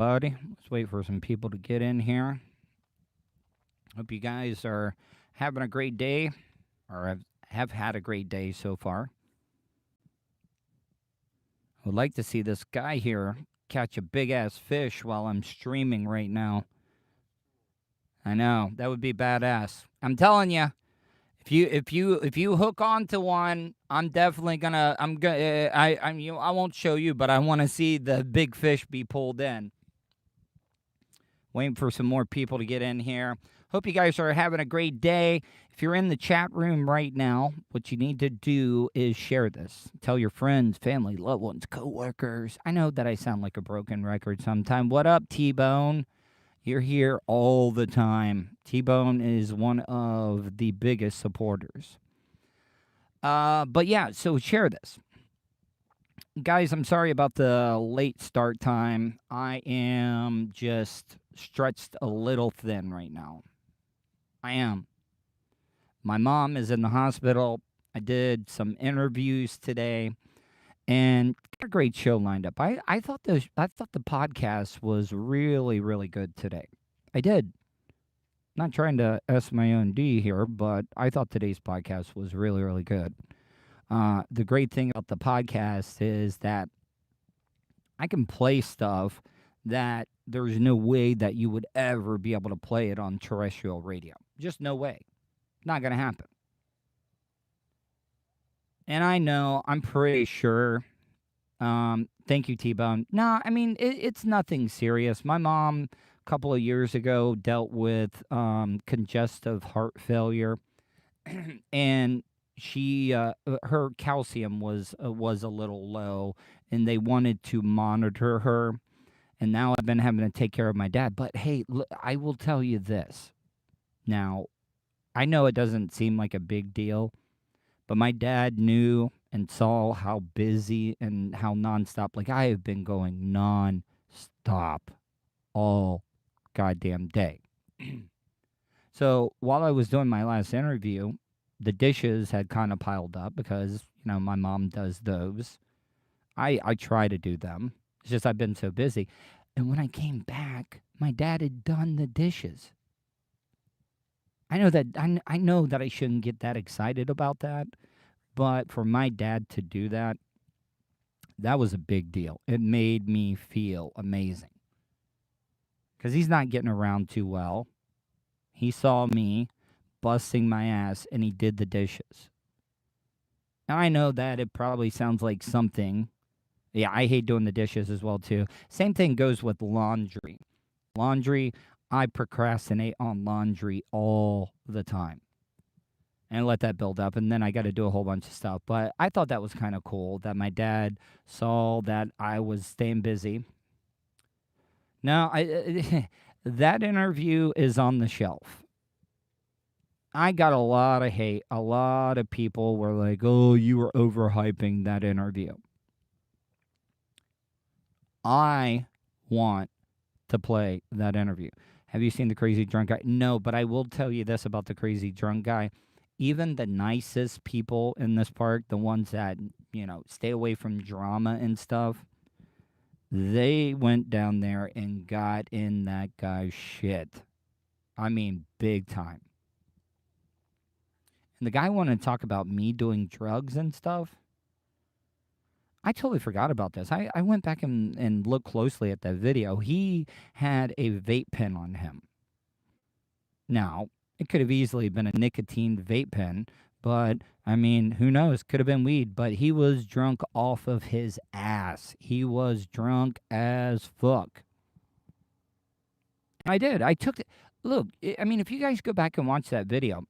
Buddy, let's wait for some people to get in here. Hope you guys are having a great day or have had a great day so far. I would like to see this guy here catch a big ass fish while I'm streaming right now. I know, that would be badass. I'm telling you, if you hook onto one, I'm definitely gonna I won't show you, but I want to see the big fish be pulled in. Waiting for some more people to get in here. Hope you guys are having a great day. If you're in the chat room right now, what you need to do is share this. Tell your friends, family, loved ones, coworkers. I know that I sound like a broken record sometimes. What up, T-Bone? You're here all the time. T-Bone is one of the biggest supporters. But yeah, so share this. Guys, I'm sorry about the late start time. I am just stretched a little thin right now. I am. My mom is in the hospital. I did some interviews today and got a great show lined up. I thought the podcast was really, really good today. I did. Not trying to S my own D here, but I thought today's podcast was really, really good. The great thing about the podcast is that I can play stuff that there's no way that you would ever be able to play it on terrestrial radio. Just no way. Not going to happen. And I know, I'm pretty sure. Thank you, T-Bone. No, I mean, it's nothing serious. My mom, a couple of years ago, dealt with congestive heart failure. And she her calcium was a little low, and they wanted to monitor her. And now I've been having to take care of my dad. But hey, I will tell you this. Now, I know it doesn't seem like a big deal, but my dad knew and saw how busy and how nonstop. Like, I have been going nonstop all goddamn day. So while I was doing my last interview, the dishes had kind of piled up because, my mom does those. I try to do them. It's just I've been so busy. And when I came back, my dad had done the dishes. I know that I shouldn't get that excited about that, but for my dad to do that, that was a big deal. It made me feel amazing. Because he's not getting around too well. He saw me busting my ass, and he did the dishes. Now, I know that it probably sounds like something. Yeah, I hate doing the dishes as well, too. Same thing goes with laundry. Laundry, I procrastinate on laundry all the time. And let that build up, and then I got to do a whole bunch of stuff. But I thought that was kind of cool that my dad saw that I was staying busy. Now, that interview is on the shelf. I got a lot of hate. A lot of people were like, oh, you were overhyping that interview. I want to play that interview. Have you seen the crazy drunk guy? No, but I will tell you this about the crazy drunk guy. Even the nicest people in this park, the ones that, stay away from drama and stuff, they went down there and got in that guy's shit. I mean, big time. And the guy wanted to talk about me doing drugs and stuff. I totally forgot about this. I went back and looked closely at that video. He had a vape pen on him. Now, it could have easily been a nicotine vape pen, but, I mean, who knows? Could have been weed, but he was drunk off of his ass. He was drunk as fuck. I did. I took it. Look, I mean, if you guys go back and watch that video,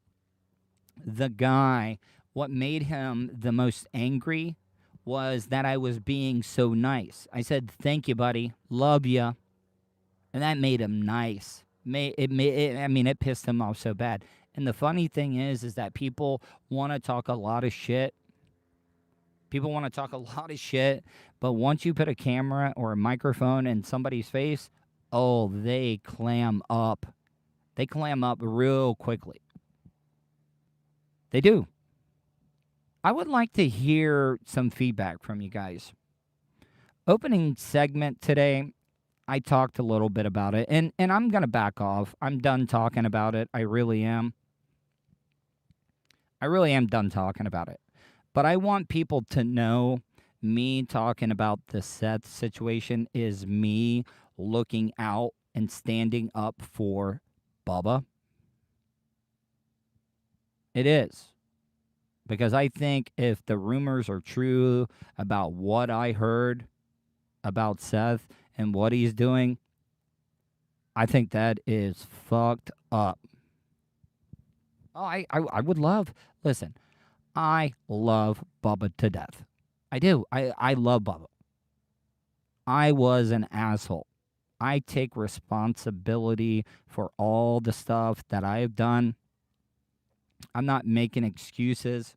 the guy, what made him the most angry was that I was being so nice. I said, thank you, buddy. Love ya. And that made him nice. It pissed him off so bad. And the funny thing is that people want to talk a lot of shit. People want to talk a lot of shit. But once you put a camera or a microphone in somebody's face, oh, they clam up. They clam up real quickly. They do. I would like to hear some feedback from you guys. Opening segment today, I talked a little bit about it, and I'm going to back off. I'm done talking about it. I really am. I really am done talking about it. But I want people to know me talking about the Seth situation is me looking out and standing up for Bubba. It is. Because I think if the rumors are true about what I heard about Seth and what he's doing, I think that is fucked up. Oh, I would love, listen, I love Bubba to death. I do. I love Bubba. I was an asshole. I take responsibility for all the stuff that I have done. I'm not making excuses.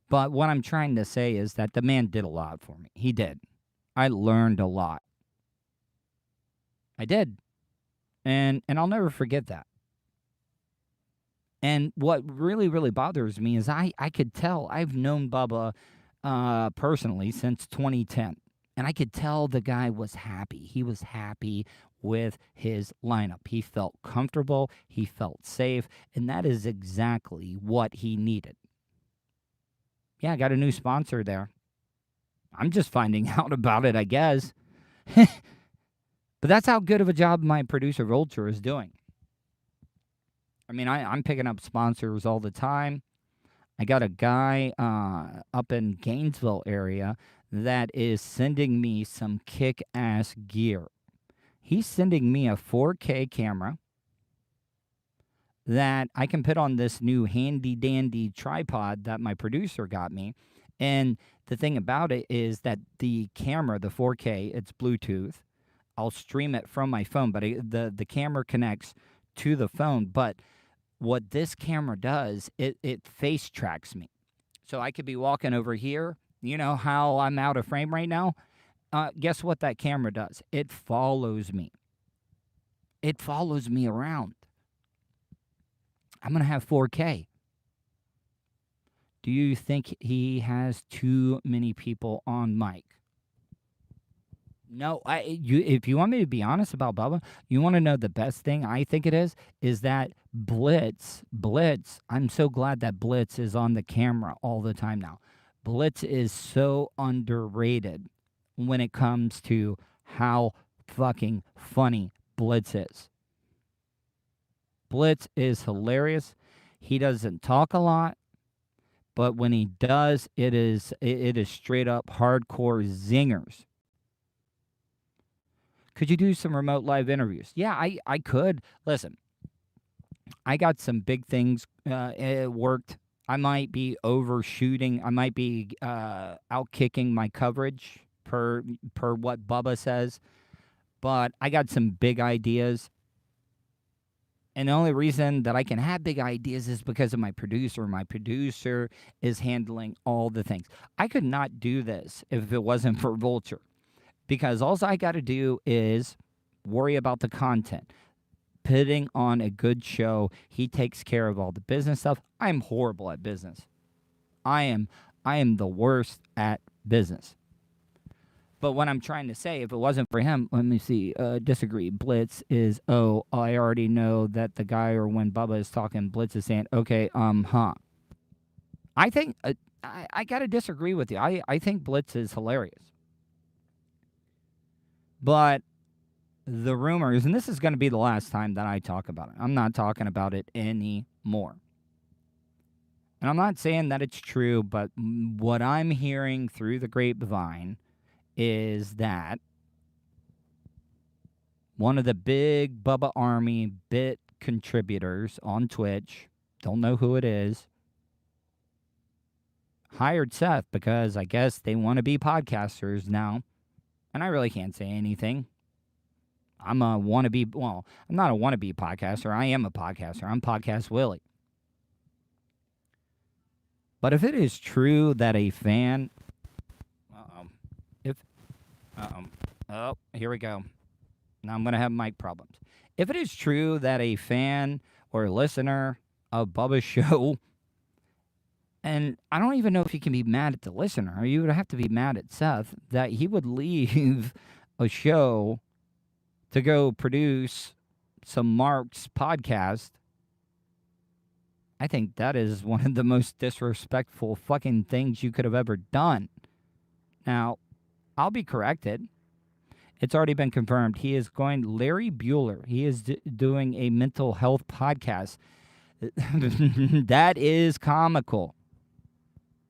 But what I'm trying to say is that the man did a lot for me. He did. I learned a lot. I did. And I'll never forget that. And what really, really bothers me is I could tell. I've known Bubba personally since 2010. And I could tell the guy was happy. He was happy with his lineup. He felt comfortable. He felt safe. And that is exactly what he needed. Yeah, I got a new sponsor there. I'm just finding out about it, I guess. But that's how good of a job my producer Vulture is doing. I mean, I'm picking up sponsors all the time. I got a guy up in Gainesville area that is sending me some kick-ass gear. He's sending me a 4K camera that I can put on this new handy-dandy tripod that my producer got me. And the thing about it is that the camera, the 4K, it's Bluetooth. I'll stream it from my phone, but the camera connects to the phone. But what this camera does, it face tracks me. So I could be walking over here. You know how I'm out of frame right now? Guess what that camera does? It follows me. It follows me around. I'm going to have 4K. Do you think he has too many people on mic? No, if you want me to be honest about Bubba, you want to know the best thing I think it is that Blitz, I'm so glad that Blitz is on the camera all the time now. Blitz is so underrated when it comes to how fucking funny Blitz is. Blitz is hilarious. He doesn't talk a lot, but when he does, it is straight up hardcore zingers. Could you do some remote live interviews? Yeah, I could. Listen, I got some big things worked. I might be overshooting. I might be outkicking my coverage per what Bubba says. But I got some big ideas. And the only reason that I can have big ideas is because of my producer. My producer is handling all the things. I could not do this if it wasn't for Vulture. Because all I got to do is worry about the content. Putting on a good show. He takes care of all the business stuff. I'm horrible at business. I am the worst at business. But what I'm trying to say, if it wasn't for him, let me see, disagree. Blitz is, I already know that the guy, or when Bubba is talking, Blitz is saying, okay, I think, I got to disagree with you. I think Blitz is hilarious. But the rumors, and this is going to be the last time that I talk about it. I'm not talking about it anymore. And I'm not saying that it's true, but what I'm hearing through the grapevine is that one of the big Bubba Army bit contributors on Twitch, don't know who it is, hired Seth because I guess they want to be podcasters now. And I really can't say anything. I'm a wannabe, well, I'm not a wannabe podcaster. I am a podcaster. I'm Podcast Willie. But if it is true that a fan... Oh, here we go. Now I'm going to have mic problems. If it is true that a fan or a listener of Bubba's show, and I don't even know if you can be mad at the listener, or you would have to be mad at Seth, that he would leave a show to go produce some Mark's podcast, I think that is one of the most disrespectful fucking things you could have ever done. Now, I'll be corrected. It's already been confirmed. He is going, Larry Bueller, he is doing a mental health podcast. That is comical.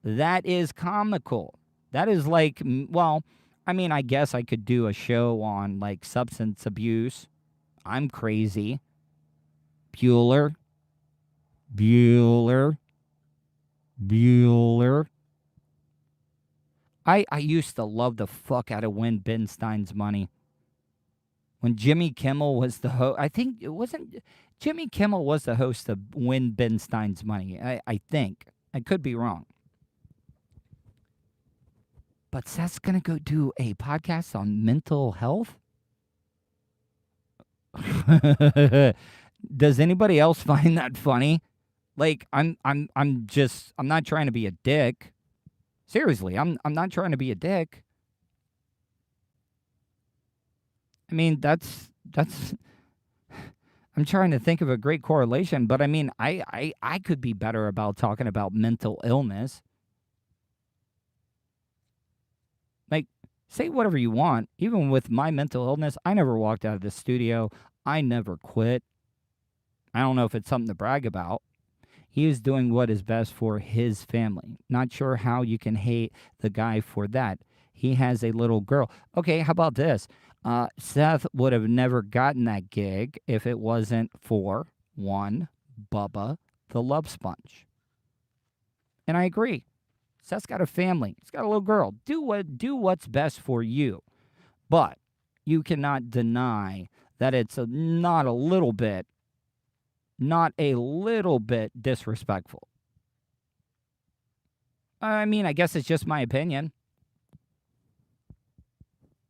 That is comical. That is like, well, I mean, I guess I could do a show on like substance abuse. I'm crazy. Bueller. I used to love the fuck out of Win Ben Stein's money. When Jimmy Kimmel was the host, I think it wasn't, Jimmy Kimmel was the host of Win Ben Stein's money. I think. I could be wrong. But Seth's going to go do a podcast on mental health? Does anybody else find that funny? Like, I'm not trying to be a dick. Seriously, I'm not trying to be a dick. I mean, that's I'm trying to think of a great correlation, but I mean, I could be better about talking about mental illness. Like, say whatever you want. Even with my mental illness, I never walked out of the studio. I never quit. I don't know if it's something to brag about. He is doing what is best for his family. Not sure how you can hate the guy for that. He has a little girl. Okay, how about this? Seth would have never gotten that gig if it wasn't for, one, Bubba, the Love Sponge. And I agree. Seth's got a family. He's got a little girl. Do what's best for you. But you cannot deny that it's not a little bit disrespectful. I mean, I guess it's just my opinion.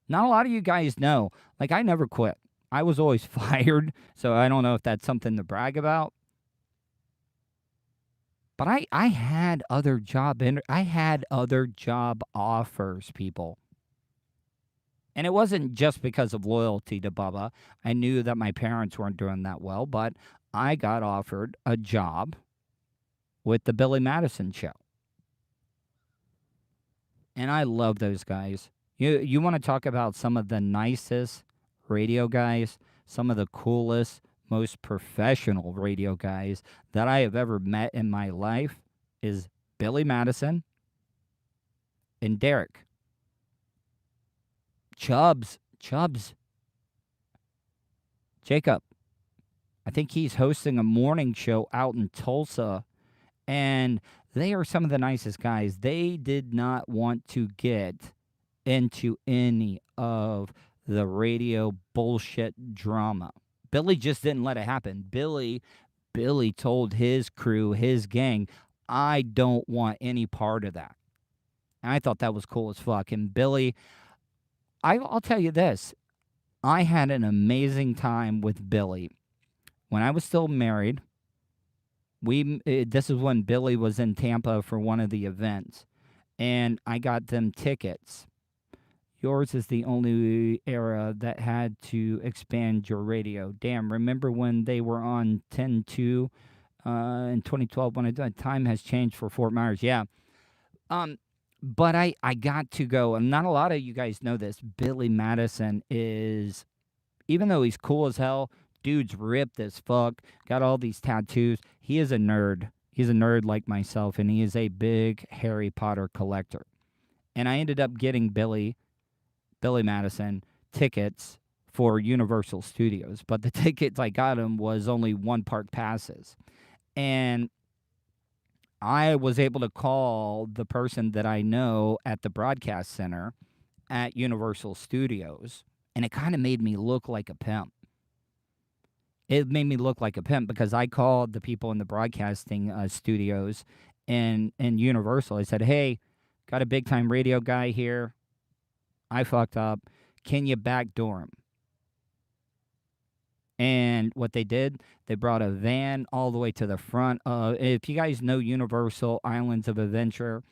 Not a lot of you guys know. Like, I never quit. I was always fired, so I don't know if that's something to brag about. But I had other job offers, people. And it wasn't just because of loyalty to Bubba. I knew that my parents weren't doing that well, but I got offered a job with the Billy Madison Show. And I love those guys. You want to talk about some of the nicest radio guys, some of the coolest, most professional radio guys that I have ever met in my life is Billy Madison and Derek. Chubbs. Jacob. I think he's hosting a morning show out in Tulsa, and they are some of the nicest guys. They did not want to get into any of the radio bullshit drama. Billy just didn't let it happen. Billy told his crew, his gang, I don't want any part of that. And I thought that was cool as fuck. And Billy, I'll tell you this. I had an amazing time with Billy. When I was still married, this is when Billy was in Tampa for one of the events. And I got them tickets. Yours is the only era that had to expand your radio. Damn, remember when they were on 10-2 in 2012 when time has changed for Fort Myers? Yeah. But I got to go, and not a lot of you guys know this. Billy Madison is, even though he's cool as hell, dude's ripped as fuck, got all these tattoos. He is a nerd. He's a nerd like myself, and he is a big Harry Potter collector. And I ended up getting Billy Madison tickets for Universal Studios, but the tickets I got him was only one park passes. And I was able to call the person that I know at the broadcast center at Universal Studios, and it kind of made me look like a pimp. It made me look like a pimp because I called the people in the broadcasting studios in Universal. I said, hey, got a big-time radio guy here. I fucked up. Can you backdoor him? And what they did, they brought a van all the way to the front. If you guys know Universal Islands of Adventure,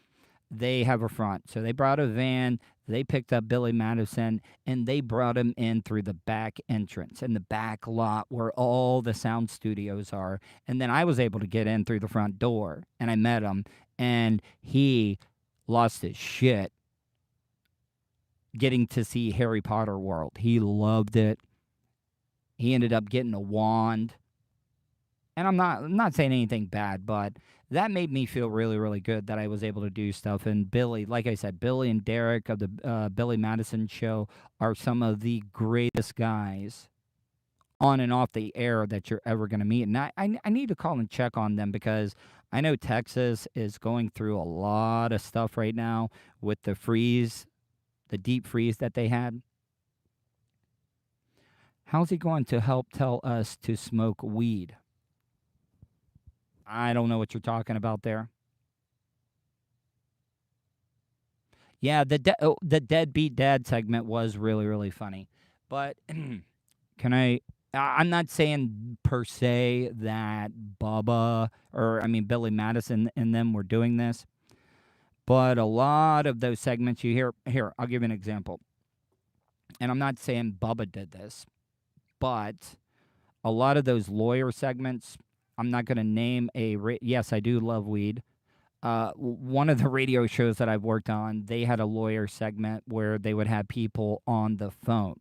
they have a front. So they brought a van. They picked up Billy Madison and they brought him in through the back entrance in the back lot where all the sound studios are. And then I was able to get in through the front door and I met him and he lost his shit getting to see Harry Potter World. He loved it. He ended up getting a wand. And I'm not saying anything bad, but that made me feel really, really good that I was able to do stuff. And Billy, like I said, Billy and Derek of the Billy Madison show are some of the greatest guys on and off the air that you're ever going to meet. And I need to call and check on them because I know Texas is going through a lot of stuff right now with the freeze, the deep freeze that they had. How's he going to help tell us to smoke weed? I don't know what you're talking about there. Yeah, the deadbeat dad segment was really, really funny. But I'm not saying per se that Billy Madison and them were doing this. But a lot of those segments you hear, here, I'll give you an example. And I'm not saying Bubba did this, but a lot of those lawyer segments, I'm not going to name yes, I do love weed. One of the radio shows that I've worked on, they had a lawyer segment where they would have people on the phone.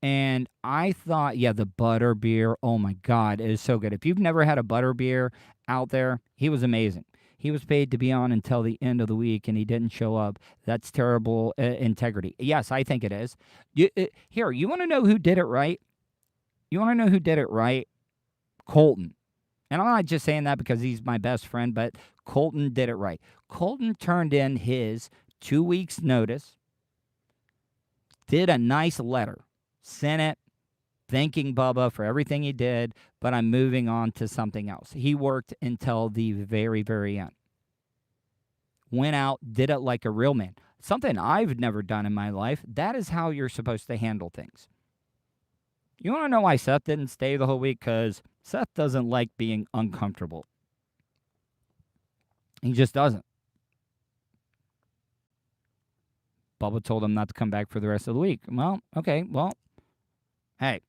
And I thought, yeah, the butter beer, oh my God, it is so good. If you've never had a butter beer out there, he was amazing. He was paid to be on until the end of the week, and he didn't show up. That's terrible integrity. Yes, I think it is. Here, you want to know who did it right? You want to know who did it right? Colton. And I'm not just saying that because he's my best friend, but Colton did it right. Colton turned in his 2 weeks' notice, did a nice letter, sent it, thanking Bubba for everything he did, but I'm moving on to something else. He worked until the very, very end. Went out, did it like a real man. Something I've never done in my life. That is how you're supposed to handle things. You want to know why Seth didn't stay the whole week? Because Seth doesn't like being uncomfortable. He just doesn't. Bubba told him not to come back for the rest of the week. Well, okay, well, hey,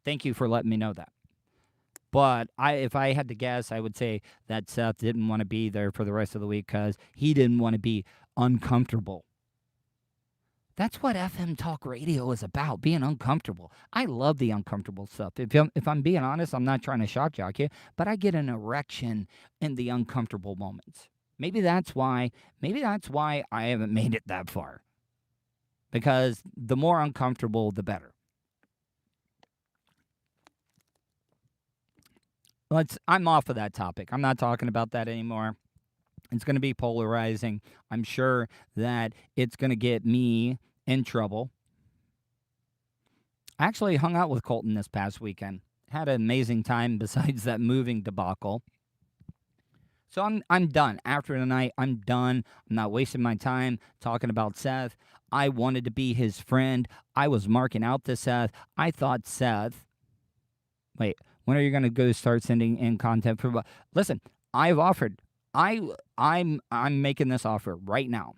thank you for letting me know that. But if I had to guess, I would say that Seth didn't want to be there for the rest of the week because he didn't want to be uncomfortable. That's what FM talk radio is about, being uncomfortable. I love the uncomfortable stuff. If I'm being honest, I'm not trying to shock jock you, but I get an erection in the uncomfortable moments. Maybe that's why I haven't made it that far. Because the more uncomfortable, the better. I'm off of that topic. I'm not talking about that anymore. It's going to be polarizing. I'm sure that it's going to get me in trouble. I actually hung out with Colton this past weekend. Had an amazing time besides that moving debacle. So I'm done. After tonight, I'm done. I'm not wasting my time talking about Seth. I wanted to be his friend. I was marking out to Seth. I thought Seth... Wait, when are you going to go start sending in content for... Listen, I've offered... I'm making this offer right now.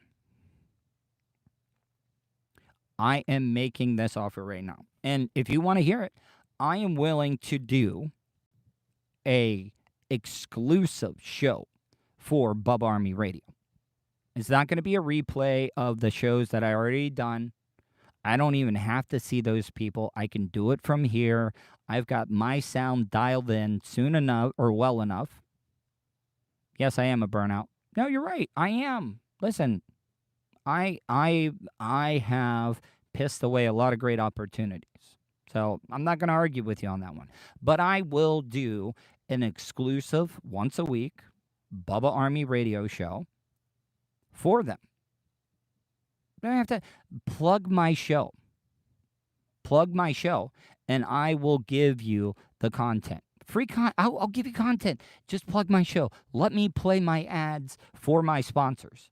I am making this offer right now. And if you want to hear it, I am willing to do a exclusive show for Bubba Army Radio. It's not going to be a replay of the shows that I already done. I don't even have to see those people. I can do it from here. I've got my sound dialed in soon enough or well enough. Yes, I am a burnout. No, you're right. I am. Listen, I have pissed away a lot of great opportunities. So I'm not going to argue with you on that one. But I will do an exclusive once a week Bubba Army radio show for them. I have to plug my show. And I will give you the content. I'll give you content. Just plug my show. Let me play my ads for my sponsors.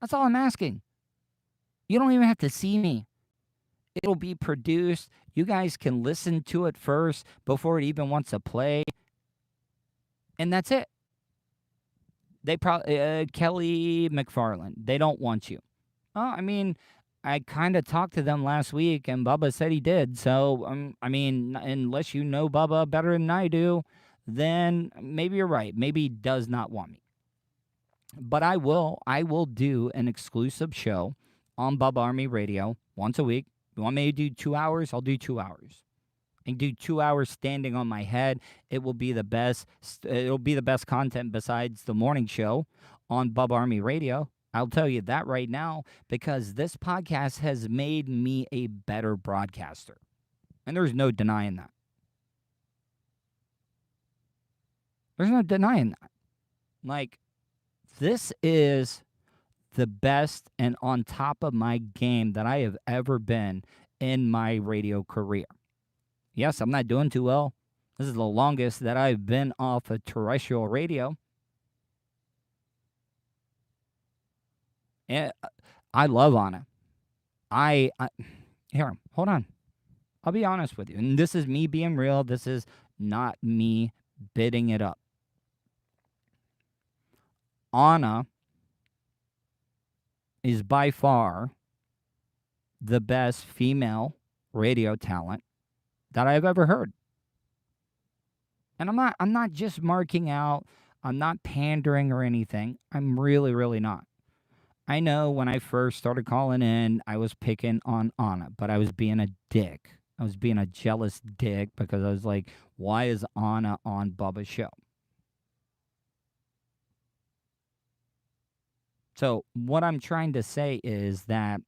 That's all I'm asking. You don't even have to see me. It'll be produced. You guys can listen to it first before it even wants to play. And that's it. They probably Kelly McFarland. They don't want you. I mean, I kind of talked to them last week, and Bubba said he did. So, I mean, unless you know Bubba better than I do, then maybe you're right. Maybe he does not want me. But I will do an exclusive show on Bubba Army Radio once a week. You want me to do 2 hours? I'll do 2 hours. And do 2 hours standing on my head. It will be the best. It'll be the best content besides the morning show on Bubba Army Radio. I'll tell you that right now, because this podcast has made me a better broadcaster. And there's no denying that. There's no denying that. Like, this is the best and on top of my game that I have ever been in my radio career. Yes, I'm not doing too well. This is the longest that I've been off of terrestrial radio. And I love Anna. Here, hold on. I'll be honest with you. And this is me being real. This is not me bidding it up. Anna is by far the best female radio talent that I've ever heard. And I'm not just marking out, I'm not pandering or anything. I'm really, really not. I know when I first started calling in, I was picking on Anna, but I was being a dick. I was being a jealous dick because I was like, why is Anna on Bubba's show? So what I'm trying to say is that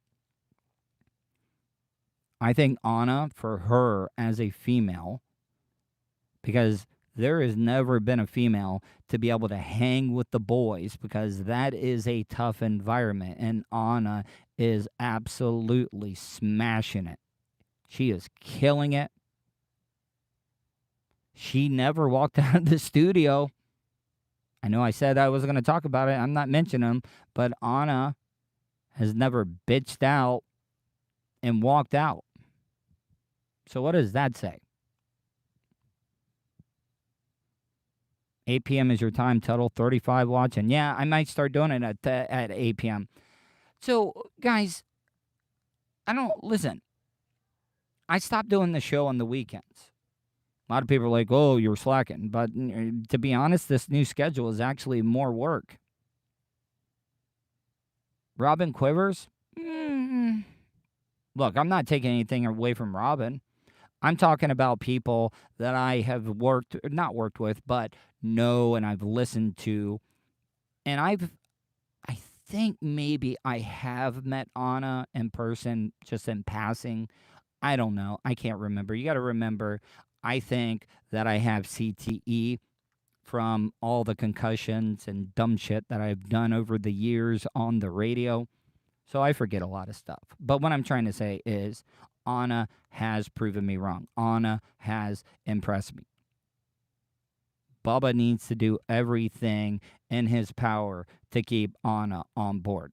I think Anna, for her as a female, because there has never been a female to be able to hang with the boys, because that is a tough environment, and Anna is absolutely smashing it. She is killing it. She never walked out of the studio. I know I said I wasn't going to talk about it. I'm not mentioning them, but Anna has never bitched out and walked out. So what does that say? 8 p.m. is your time, Tuddle. 35 watching. Yeah, I might start doing it at 8 p.m. So, guys, listen. I stopped doing the show on the weekends. A lot of people are like, oh, you're slacking. But to be honest, this new schedule is actually more work. Robin Quivers? Look, I'm not taking anything away from Robin. I'm talking about people that I have not worked with, but know and I've listened to. And I think maybe I have met Anna in person, just in passing. I don't know. I can't remember. You got to remember, I think that I have CTE from all the concussions and dumb shit that I've done over the years on the radio. So I forget a lot of stuff. But what I'm trying to say is Anna has proven me wrong. Anna has impressed me. Bubba needs to do everything in his power to keep Anna on board.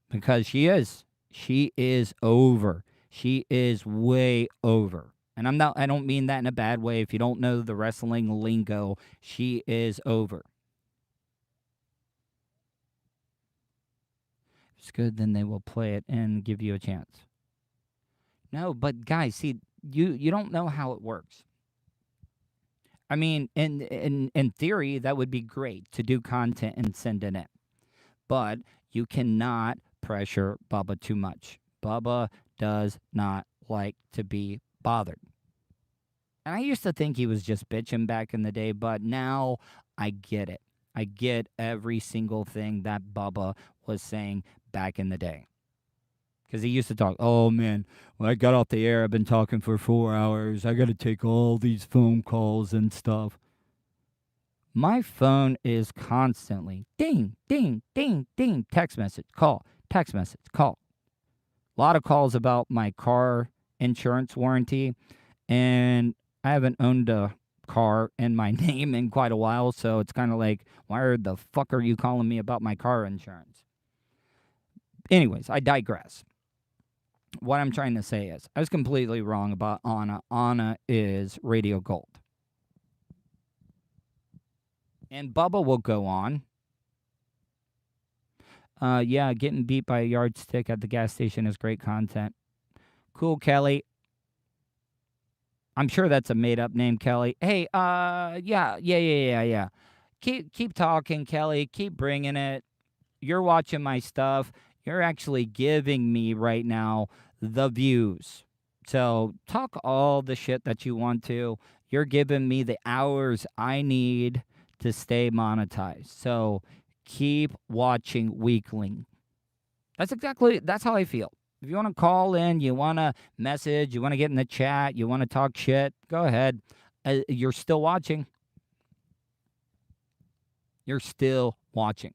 Because she is. She is over. She is way over. And I don't mean that in a bad way. If you don't know the wrestling lingo, she is over. If it's good, then they will play it and give you a chance. No, but guys, see, you don't know how it works. I mean, in theory, that would be great to do content and send it in. But you cannot pressure Bubba too much. Bubba does not like to be bothered. And I used to think he was just bitching back in the day, but now I get it. I get every single thing that Bubba was saying back in the day. Because he used to talk, oh man, when I got off the air, I've been talking for 4 hours. I got to take all these phone calls and stuff. My phone is constantly ding, ding, ding, ding, text message, call, text message, call. A lot of calls about my car insurance warranty, and I haven't owned a car in my name in quite a while, so it's kind of like, why the fuck are you calling me about my car insurance? Anyways, I digress. What I'm trying to say is, I was completely wrong about Anna. Anna is radio gold. And Bubba will go on. Yeah, getting beat by a yardstick at the gas station is great content. Cool, Kelly. I'm sure that's a made-up name, Kelly. Hey, yeah. Keep talking, Kelly. Keep bringing it. You're watching my stuff. You're actually giving me right now the views. So talk all the shit that you want to. You're giving me the hours I need to stay monetized. So keep watching, weakling. That's how I feel. If you want to call in, you want to message, you want to get in the chat, you want to talk shit, go ahead. You're still watching. You're still watching.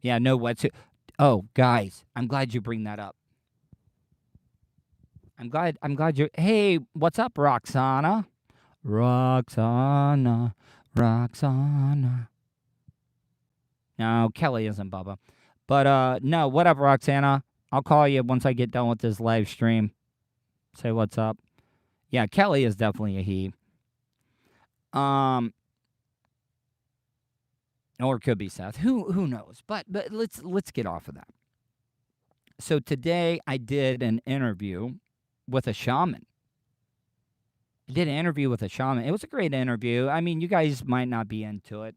Yeah, no wetsuit. Oh, guys, I'm glad you bring that up. I'm glad you're. Hey, what's up, Roxana? Roxana. No, Kelly isn't Bubba. But no, what up, Roxana? I'll call you once I get done with this live stream. Say what's up. Yeah, Kelly is definitely a he. Or it could be Seth. Who knows? But let's get off of that. So today I did an interview with a shaman. It was a great interview. I mean, you guys might not be into it,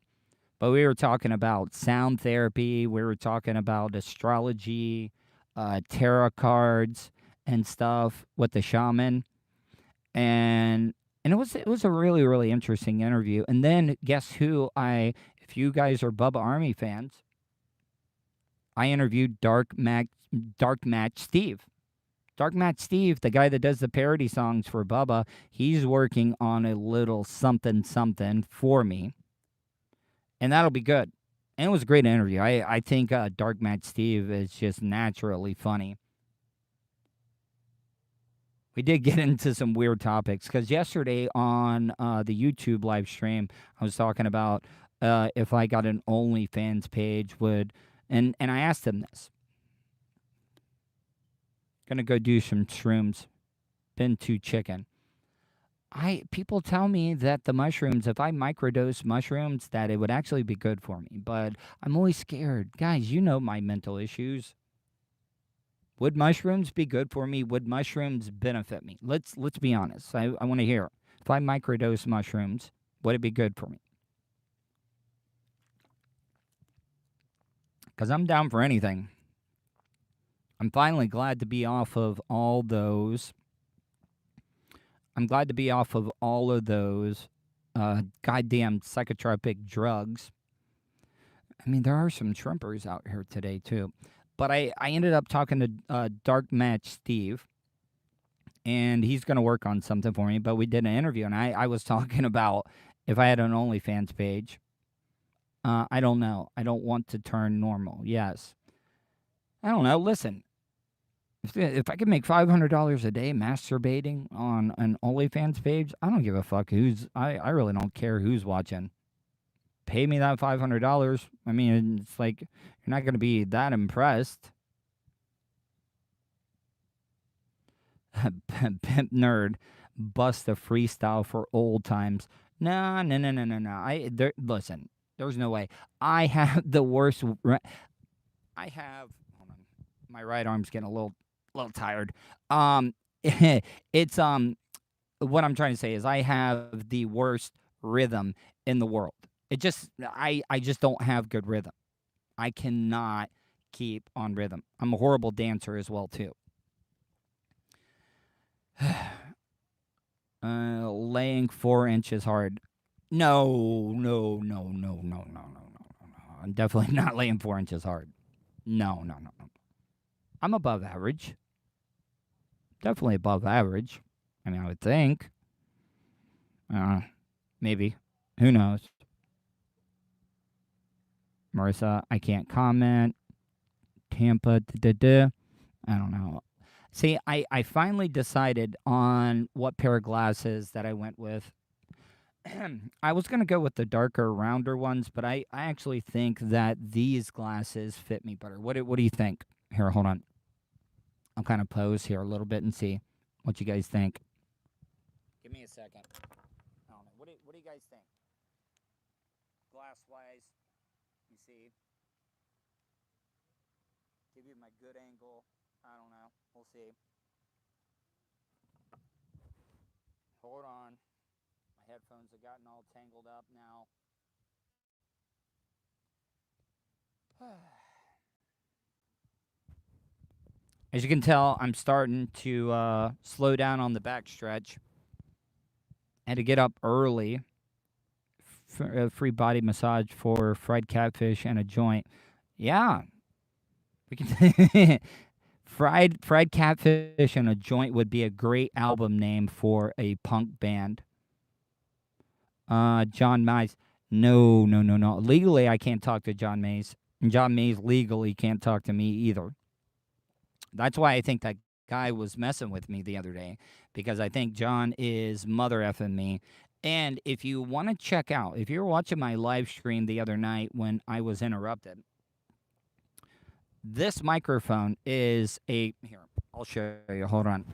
but we were talking about sound therapy. We were talking about astrology, tarot cards, and stuff with the shaman. And it was a really, really interesting interview. And then guess who if you guys are Bubba Army fans, I interviewed Dark Match Steve. Dark Match Steve, the guy that does the parody songs for Bubba, he's working on a little something for me. And that'll be good. And it was a great interview. I think Dark Match Steve is just naturally funny. We did get into some weird topics because yesterday on the YouTube live stream, I was talking about if I got an OnlyFans page, and I asked him this. Gonna go do some shrooms. Been too chicken. People tell me that the mushrooms, if I microdose mushrooms, that it would actually be good for me. But I'm always scared. Guys, you know my mental issues. Would mushrooms be good for me? Would mushrooms benefit me? Let's be honest. I want to hear. If I microdose mushrooms, would it be good for me? Because I'm down for anything. I'm finally glad to be off of all those. I'm glad to be off of all of those goddamn psychotropic drugs. I mean, there are some shrimpers out here today, too. But I ended up talking to Dark Match Steve, and he's going to work on something for me. But we did an interview, and I was talking about if I had an OnlyFans page. I don't know. I don't want to turn normal. Yes. I don't know. Listen, if I could make $500 a day masturbating on an OnlyFans page, I don't give a fuck who's. I really don't care who's watching. Pay me that $500. I mean, it's like you're not going to be that impressed. Pimp nerd, bust a freestyle for old times. No. Listen, there's no way. I have the worst. I have. Hold on, my right arm's getting a little tired. It's What I'm trying to say is I have the worst rhythm in the world. I just don't have good rhythm. I cannot keep on rhythm. I'm a horrible dancer as well too. Laying 4 inches hard. No. I'm definitely not laying 4 inches hard. No. I'm above average. Definitely above average. I mean, I would think. Maybe. Who knows? Marissa, I can't comment. Tampa, I don't know. See, I finally decided on what pair of glasses that I went with. I was going to go with the darker, rounder ones, but I actually think that these glasses fit me better. What do you think? Here, hold on. I'll kind of pose here a little bit and see what you guys think. Give me a second. I don't know. What do you guys think? glass-wise. You see. Give you my good angle. I don't know. We'll see. Hold on. My headphones have gotten all tangled up now. As you can tell, I'm starting to slow down on the backstretch. I had to get up early. Free body massage for fried catfish and a joint. Yeah. We can fried catfish and a joint would be a great album name for a punk band. John Mays. No. Legally, I can't talk to John Mays. And John Mays legally can't talk to me either. That's why I think that guy was messing with me the other day, because I think John is mother effing me. And if you want to check out, if you're watching my live stream the other night when I was interrupted, this microphone is here, I'll show you. Hold on.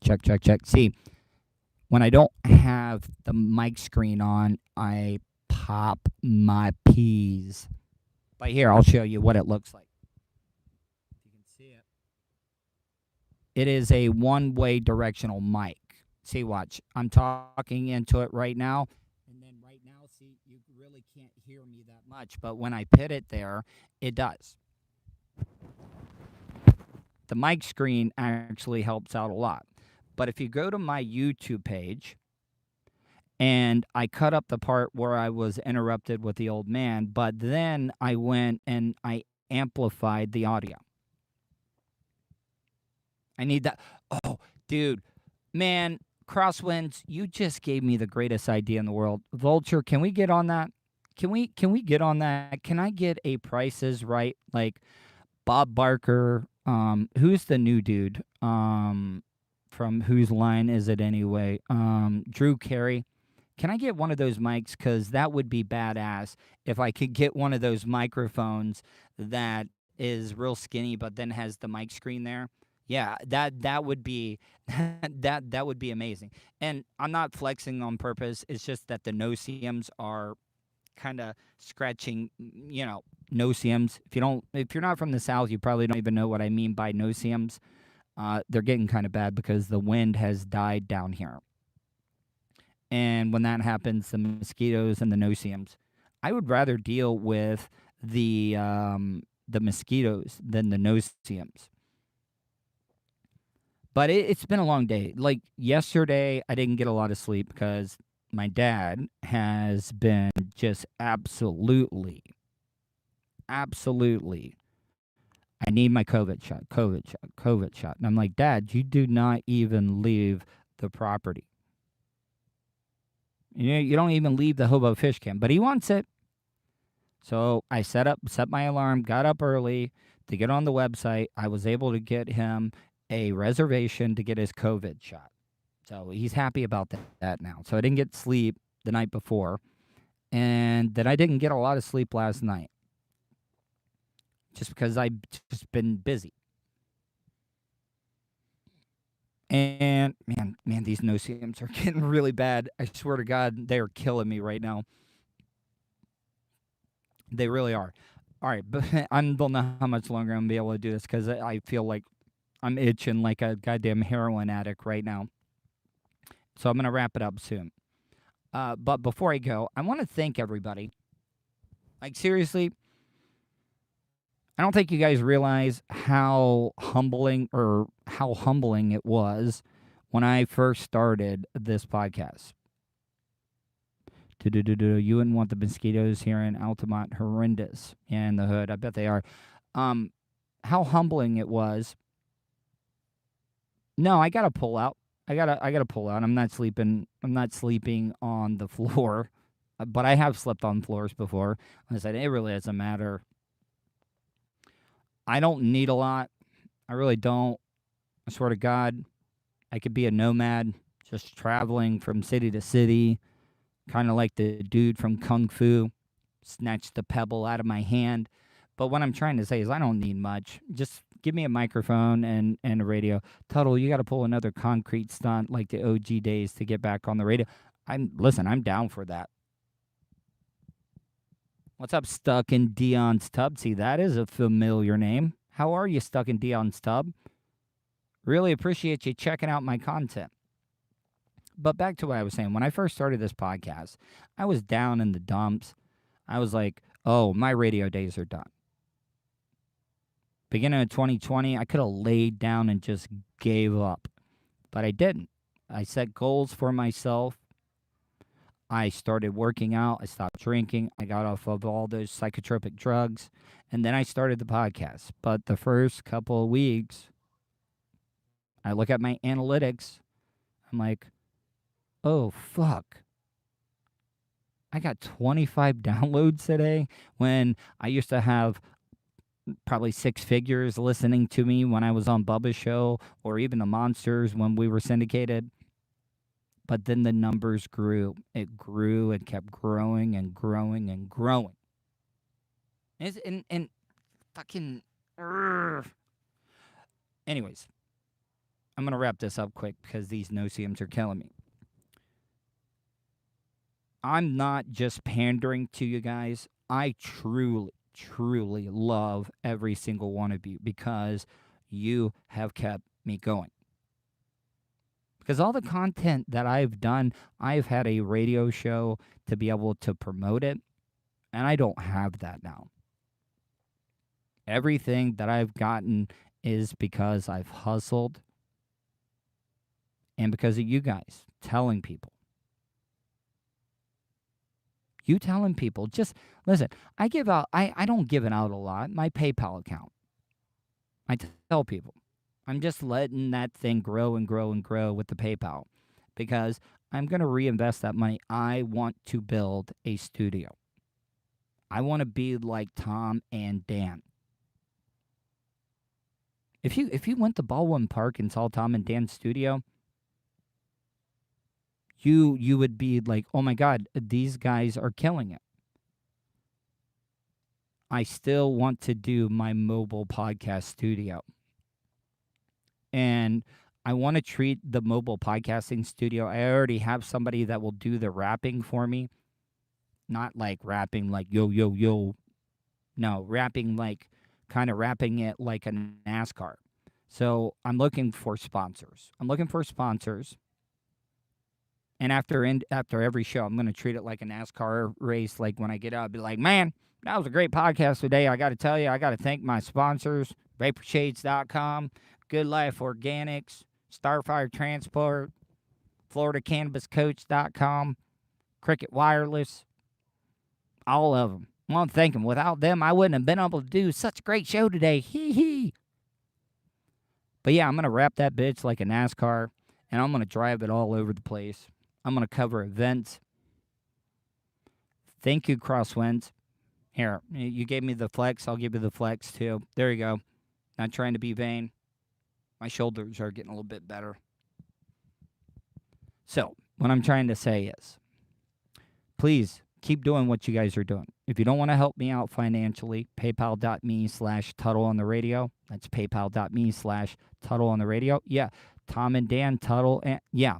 Check. See, when I don't have the mic screen on, I pop my peas. But here, I'll show you what it looks like. You can see it. It is a one-way directional mic. See, watch. I'm talking into it right now. And then right now, see, you really can't hear me that much. But when I put it there, it does. The mic screen actually helps out a lot. But if you go to my YouTube page, and I cut up the part where I was interrupted with the old man, but then I went and I amplified the audio. I need that. Oh, dude, man, Crosswinds, you just gave me the greatest idea in the world. Vulture, can we get on that? Can we get on that? Can I get a Prices Right? Like Bob Barker, who's the new dude? From Whose Line Is It Anyway? Drew Carey. Can I get one of those mics? Because that would be badass if I could get one of those microphones that is real skinny but then has the mic screen there. Yeah, that would be that would be amazing. And I'm not flexing on purpose. It's just that the no-seams are kind of scratching, no-seams. If you're not from the South, you probably don't even know what I mean by no-seams. They're getting kind of bad because the wind has died down here. And when that happens, the mosquitoes and the no-seams, I would rather deal with the mosquitoes than the no-seams. But it's been a long day. Like yesterday, I didn't get a lot of sleep because my dad has been just absolutely, I need my COVID shot. And I'm like, Dad, you do not even leave the property. You don't even leave the Hobo Fish Camp, but he wants it. So I set my alarm, got up early to get on the website. I was able to get him a reservation to get his COVID shot. So he's happy about that now. So I didn't get sleep the night before, and then I didn't get a lot of sleep last night just because I've just been busy. And, man, these no-seams are getting really bad. I swear to God, they are killing me right now. They really are. All right, but I don't know how much longer I'm going to be able to do this because I feel like I'm itching like a goddamn heroin addict right now. So I'm going to wrap it up soon. But before I go, I want to thank everybody. Like, seriously, I don't think you guys realize how humbling it was when I first started this podcast. You wouldn't want the mosquitoes here in Altamont. Horrendous. Yeah, in the hood. I bet they are. How humbling it was. No, I gotta pull out. I gotta pull out. I'm not sleeping on the floor. But I have slept on floors before. I said it really doesn't matter. I don't need a lot. I really don't. I swear to God, I could be a nomad, just traveling from city to city, kind of like the dude from Kung Fu, snatched the pebble out of my hand. But what I'm trying to say is I don't need much. Just give me a microphone and a radio. Tuddle, you got to pull another concrete stunt like the OG days to get back on the radio. I'm down for that. What's up, Stuck in Dion's Tub? See, that is a familiar name. How are you, Stuck in Dion's Tub? Really appreciate you checking out my content. But back to what I was saying. When I first started this podcast, I was down in the dumps. I was like, oh, my radio days are done. Beginning of 2020, I could have laid down and just gave up. But I didn't. I set goals for myself. I started working out. I stopped drinking. I got off of all those psychotropic drugs. And then I started the podcast. But the first couple of weeks, I look at my analytics. I'm like, oh, fuck. I got 25 downloads today when I used to have probably six figures listening to me when I was on Bubba's show or even the Monsters when we were syndicated. But then the numbers grew. It grew and kept growing and growing and growing. And fucking... Anyways, I'm going to wrap this up quick because these no-see-ums are killing me. I'm not just pandering to you guys. I truly love every single one of you because you have kept me going. Because all the content that I've done, I've had a radio show to be able to promote it, and I don't have that now. Everything that I've gotten is because I've hustled and because of you guys telling people. You telling people, just listen, I don't give it out a lot, my PayPal account. I tell people. I'm just letting that thing grow and grow and grow with the PayPal because I'm going to reinvest that money. I want to build a studio. I want to be like Tom and Dan. If you went to Baldwin Park and saw Tom and Dan's studio, you would be like, oh my God, these guys are killing it. I still want to do my mobile podcast studio. And I want to treat the mobile podcasting studio. I already have somebody that will do the rapping for me. Not like rapping like yo, yo, yo. No, rapping like kind of rapping it like a NASCAR. So I'm looking for sponsors. And after every show, I'm going to treat it like a NASCAR race. Like when I get out, I'll be like, man, that was a great podcast today. I got to tell you, I got to thank my sponsors, VaporShades.com, Good Life Organics, Starfire Transport, FloridaCannabisCoach.com, Cricket Wireless, all of them. I want to thank them. Without them, I wouldn't have been able to do such a great show today. Hee hee. But yeah, I'm going to wrap that bitch like a NASCAR, and I'm going to drive it all over the place. I'm going to cover events. Thank you, Crosswinds. Here, you gave me the flex. I'll give you the flex, too. There you go. Not trying to be vain. My shoulders are getting a little bit better. So, what I'm trying to say is, please keep doing what you guys are doing. If you don't want to help me out financially, paypal.me/Tuddle on the radio. That's paypal.me/Tuddle on the radio. Yeah, Tom and Dan, Tuddle, and yeah.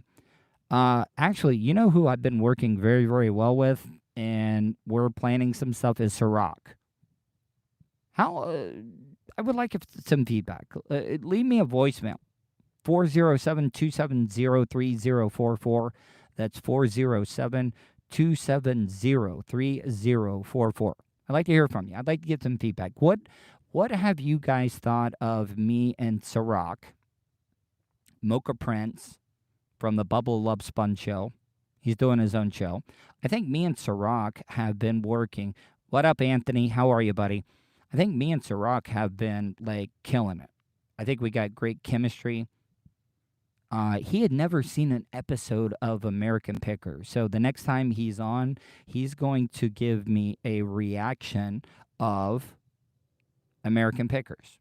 Actually, you know who I've been working very, very well with, and we're planning some stuff is Ciroc. I would like some feedback. Leave me a voicemail. 407-270-3044. That's 407-270-3044. I'd like to hear from you. I'd like to get some feedback. What have you guys thought of me and Ciroc, Mocha Prince from the Bubble Love Spun show? He's doing his own show. I think me and Ciroc have been working. What up, Anthony? How are you, buddy? I think me and Ciroc have been, like, killing it. I think we got great chemistry. He had never seen an episode of American Pickers. So the next time he's on, he's going to give me a reaction of American Pickers.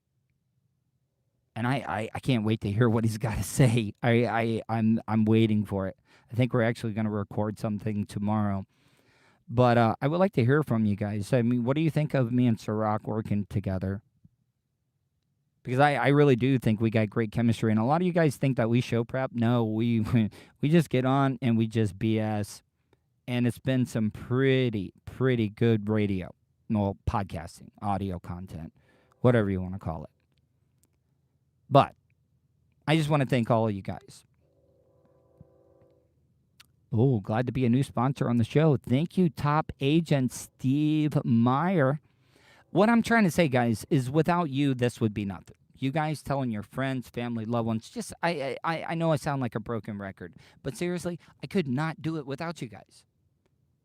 And I can't wait to hear what he's got to say. I'm waiting for it. I think we're actually going to record something tomorrow. But I would like to hear from you guys. I mean, what do you think of me and Ciroc working together? Because I really do think we got great chemistry. And a lot of you guys think that we show prep. No, we just get on and we just BS. And it's been some pretty good radio. well, podcasting, audio content, whatever you want to call it. But I just want to thank all of you guys. Oh, glad to be a new sponsor on the show. Thank you, top agent Steve Meyer. What I'm trying to say, guys, is without you, this would be nothing. You guys telling your friends, family, loved ones, just I know I sound like a broken record, but seriously, I could not do it without you guys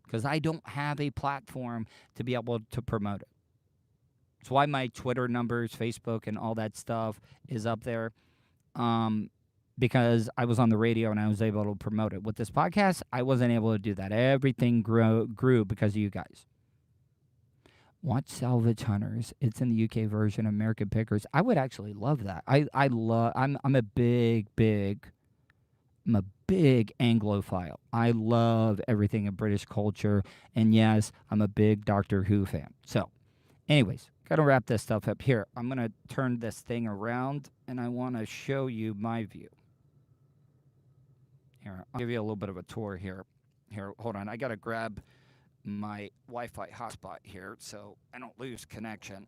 because I don't have a platform to be able to promote it. That's why my Twitter numbers, Facebook, and all that stuff is up there. Because I was on the radio and I was able to promote it. With this podcast, I wasn't able to do that. Everything grew because of you guys. Watch Salvage Hunters. It's in the UK version, American Pickers. I would actually love that. I'm a big Anglophile. I love everything in British culture. And yes, I'm a big Doctor Who fan. So, anyways, gotta wrap this stuff up here. I'm gonna turn this thing around and I wanna show you my view. Here, I'll give you a little bit of a tour here. Here, hold on. I got to grab my Wi-Fi hotspot here so I don't lose connection.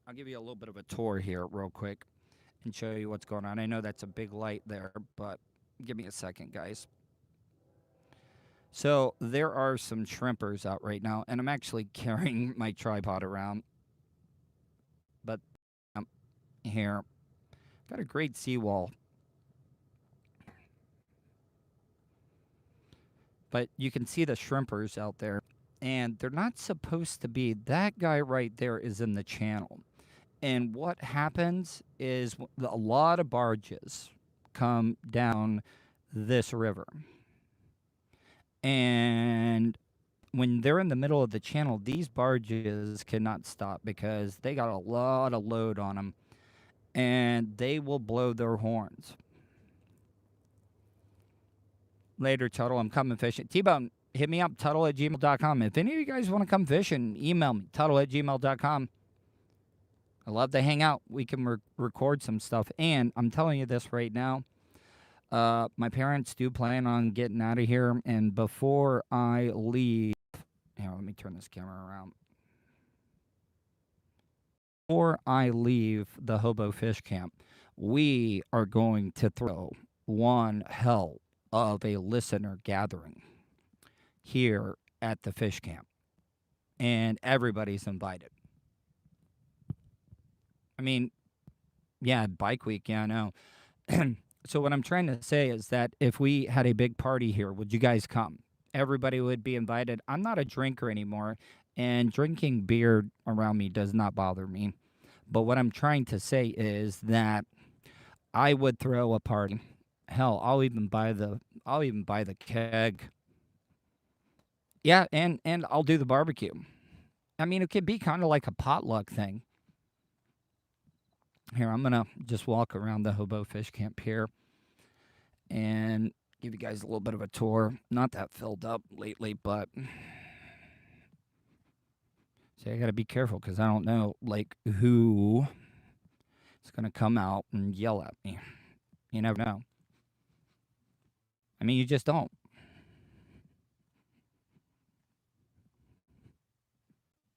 I'll give you a little bit of a tour here real quick and show you what's going on. I know that's a big light there, but give me a second, guys. So there are some shrimpers out right now, and I'm actually carrying my tripod around. But here, got a great seawall. But you can see the shrimpers out there, and they're not supposed to be. That guy right there is in the channel. And what happens is a lot of barges come down this river. And when they're in the middle of the channel, these barges cannot stop because they got a lot of load on them, and they will blow their horns. Later, Tuddle, I'm coming fishing. T-Bone, hit me up, Tuddle@gmail.com. If any of you guys want to come fishing, email me, Tuddle@gmail.com. I love to hang out. We can record some stuff. And I'm telling you this right now, my parents do plan on getting out of here. And before I leave, here, let me turn this camera around. Before I leave the Hobo Fish Camp, we are going to throw one hell of a listener gathering here at the fish camp, and everybody's invited. I mean, yeah, bike week, yeah, I know. So what I'm trying to say is that if we had a big party here, would you guys come? Everybody would be invited. I'm not a drinker anymore, and drinking beer around me does not bother me. But what I'm trying to say is that I would throw a party. Hell, I'll even buy the keg. Yeah, and I'll do the barbecue. I mean, it could be kind of like a potluck thing. Here, I'm gonna just walk around the Hobo Fish Camp here and give you guys a little bit of a tour. Not that filled up lately, but see, I gotta be careful because I don't know like who is gonna come out and yell at me. You never know. I mean, you just don't.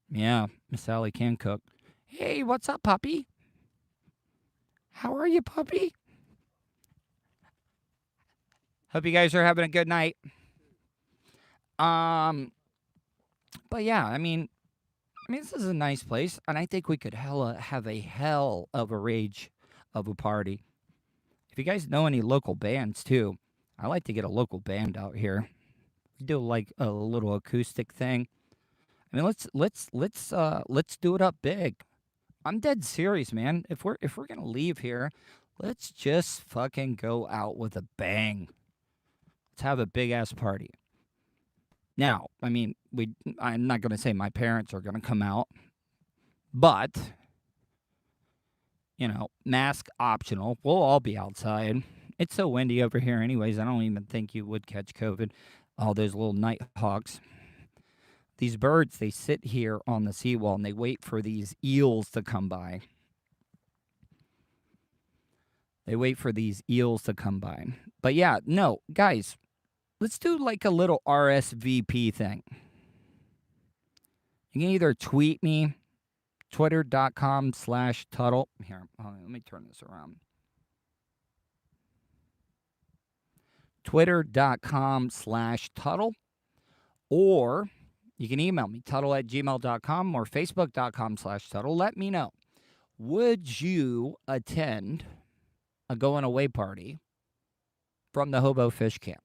Yeah, Miss Sally can cook. Hey, what's up, puppy? How are you, puppy? Hope you guys are having a good night. But yeah, I mean, this is a nice place, and I think we could have a hell of a rage of a party. If you guys know any local bands too, I like to get a local band out here. We do like a little acoustic thing. I mean, let's do it up big. I'm dead serious, man. If we're gonna leave here, let's just fucking go out with a bang. Let's have a big ass party. Now, I mean, I'm not gonna say my parents are gonna come out, but you know, mask optional. We'll all be outside. It's so windy over here anyways, I don't even think you would catch COVID. All those little night hawks. These birds, they sit here on the seawall and they wait for these eels to come by. But yeah, no, guys, let's do like a little RSVP thing. You can either tweet me, twitter.com/Tuddle. Here, let me turn this around. Twitter.com/Tuddle. Or you can email me, Tuddle@gmail.com or Facebook.com/Tuddle. Let me know. Would you attend a going away party from the Hobo Fish Camp?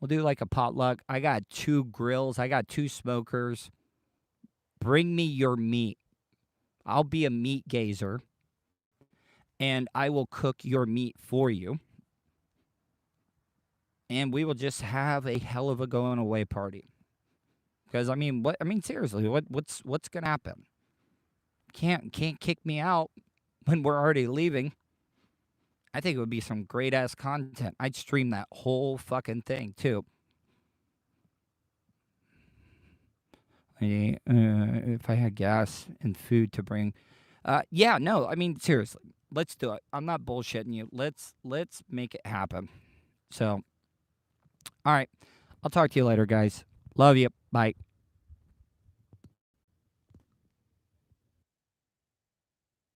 We'll do like a potluck. I got 2 grills. I got 2 smokers. Bring me your meat. I'll be a meat gazer, and I will cook your meat for you. And we will just have a hell of a going away party. Because seriously, what's gonna happen? Can't kick me out when we're already leaving. I think it would be some great ass content. I'd stream that whole fucking thing too. If I had gas and food to bring, seriously, let's do it. I'm not bullshitting you. Let's make it happen. So, all right, I'll talk to you later, guys. Love you. Bye.